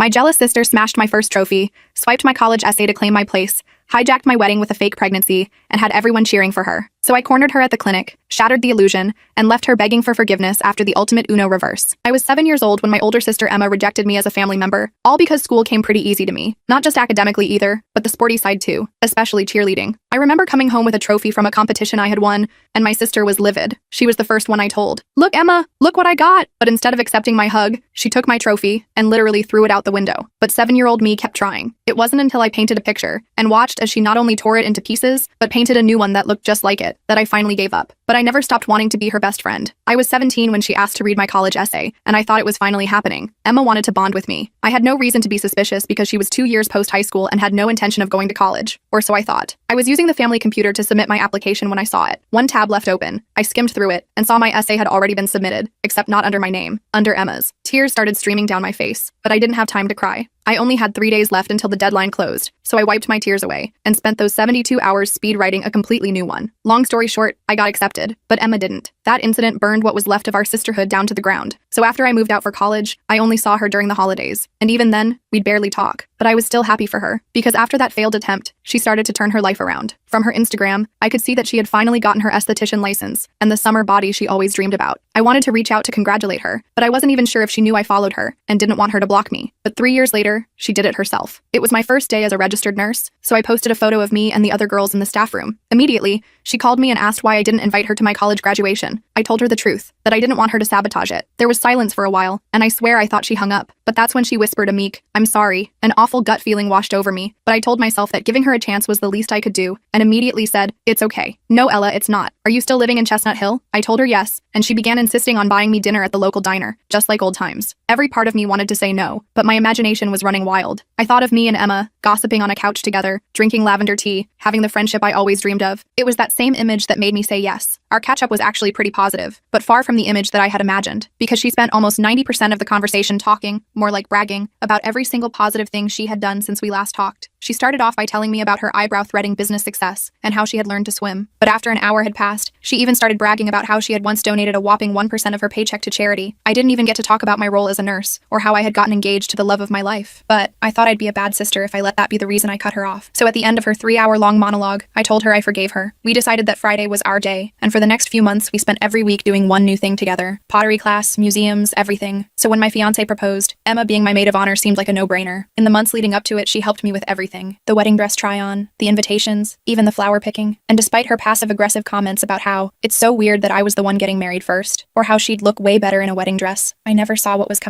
My jealous sister smashed my first trophy, swiped my college essay to claim my place, hijacked my wedding with a fake pregnancy, and had everyone cheering for her. So I cornered her at the clinic, shattered the illusion, and left her begging for forgiveness after the ultimate Uno reverse. I was 7 years old when my older sister Emma rejected me as a family member, all because school came pretty easy to me. Not just academically either, but the sporty side too, especially cheerleading. I remember coming home with a trophy from a competition I had won, and my sister was livid. She was the first one I told. "Look, Emma, look what I got!" But instead of accepting my hug, she took my trophy and literally threw it out the window. But 7-year-old me kept trying. It wasn't until I painted a picture and watched as she not only tore it into pieces, but painted a new one that looked just like it, that I finally gave up. But I never stopped wanting to be her best friend. I was 17 when she asked to read my college essay, and I thought it was finally happening. Emma wanted to bond with me. I had no reason to be suspicious because she was 2 years post-high school and had no intention of going to college, or so I thought. I was using the family computer to submit my application when I saw it. One tab left open. I skimmed through it and saw my essay had already been submitted, except not under my name, under Emma's. Tears started streaming down my face, but I didn't have time to cry. I only had 3 days left until the deadline closed, so I wiped my tears away and spent those 72 hours speed writing a completely new one. Long story short, I got accepted, but Emma didn't. That incident burned what was left of our sisterhood down to the ground. So after I moved out for college, I only saw her during the holidays, and even then, we'd barely talk. But I was still happy for her, because after that failed attempt, she started to turn her life around. From her Instagram, I could see that she had finally gotten her esthetician license and the summer body she always dreamed about. I wanted to reach out to congratulate her, but I wasn't even sure if she knew I followed her and didn't want her to block me. But 3 years later, she did it herself. It was my first day as a registered nurse, so I posted a photo of me and the other girls in the staff room. Immediately, she called me and asked why I didn't invite her to my college graduation. I told her the truth, that I didn't want her to sabotage it. There was silence for a while, and I swear I thought she hung up. But that's when she whispered a meek, "I'm sorry." An awful gut feeling washed over me, but I told myself that giving her a chance was the least I could do, and immediately said, "It's okay." "No, Ella, it's not. Are you still living in Chestnut Hill?" I told her yes, and she began insisting on buying me dinner at the local diner, just like old times. Every part of me wanted to say no, but my imagination was running wild. I thought of me and Emma, gossiping on a couch together, drinking lavender tea, having the friendship I always dreamed of. It was that same image that made me say yes. Our catch-up was actually pretty positive, but far from the image that I had imagined, because she spent almost 90% of the conversation talking, more like bragging, about every single positive thing she had done since we last talked. She started off by telling me about her eyebrow-threading business success and how she had learned to swim. But after an hour had passed, she even started bragging about how she had once donated a whopping 1% of her paycheck to charity. I didn't even get to talk about my role as a nurse, or how I had gotten engaged to the love of my life. But I thought I'd be a bad sister if I let that be the reason I cut her off. So at the end of her 3-hour-long monologue, I told her I forgave her. We decided that Friday was our day, and for the next few months, we spent every week doing one new thing together. Pottery class, museums, everything. So when my fiancé proposed, Emma being my maid of honor seemed like a no-brainer. In the months leading up to it, she helped me with everything. The wedding dress try-on, the invitations, even the flower picking. And despite her passive-aggressive comments about how it's so weird that I was the one getting married first, or how she'd look way better in a wedding dress, I never saw what was coming.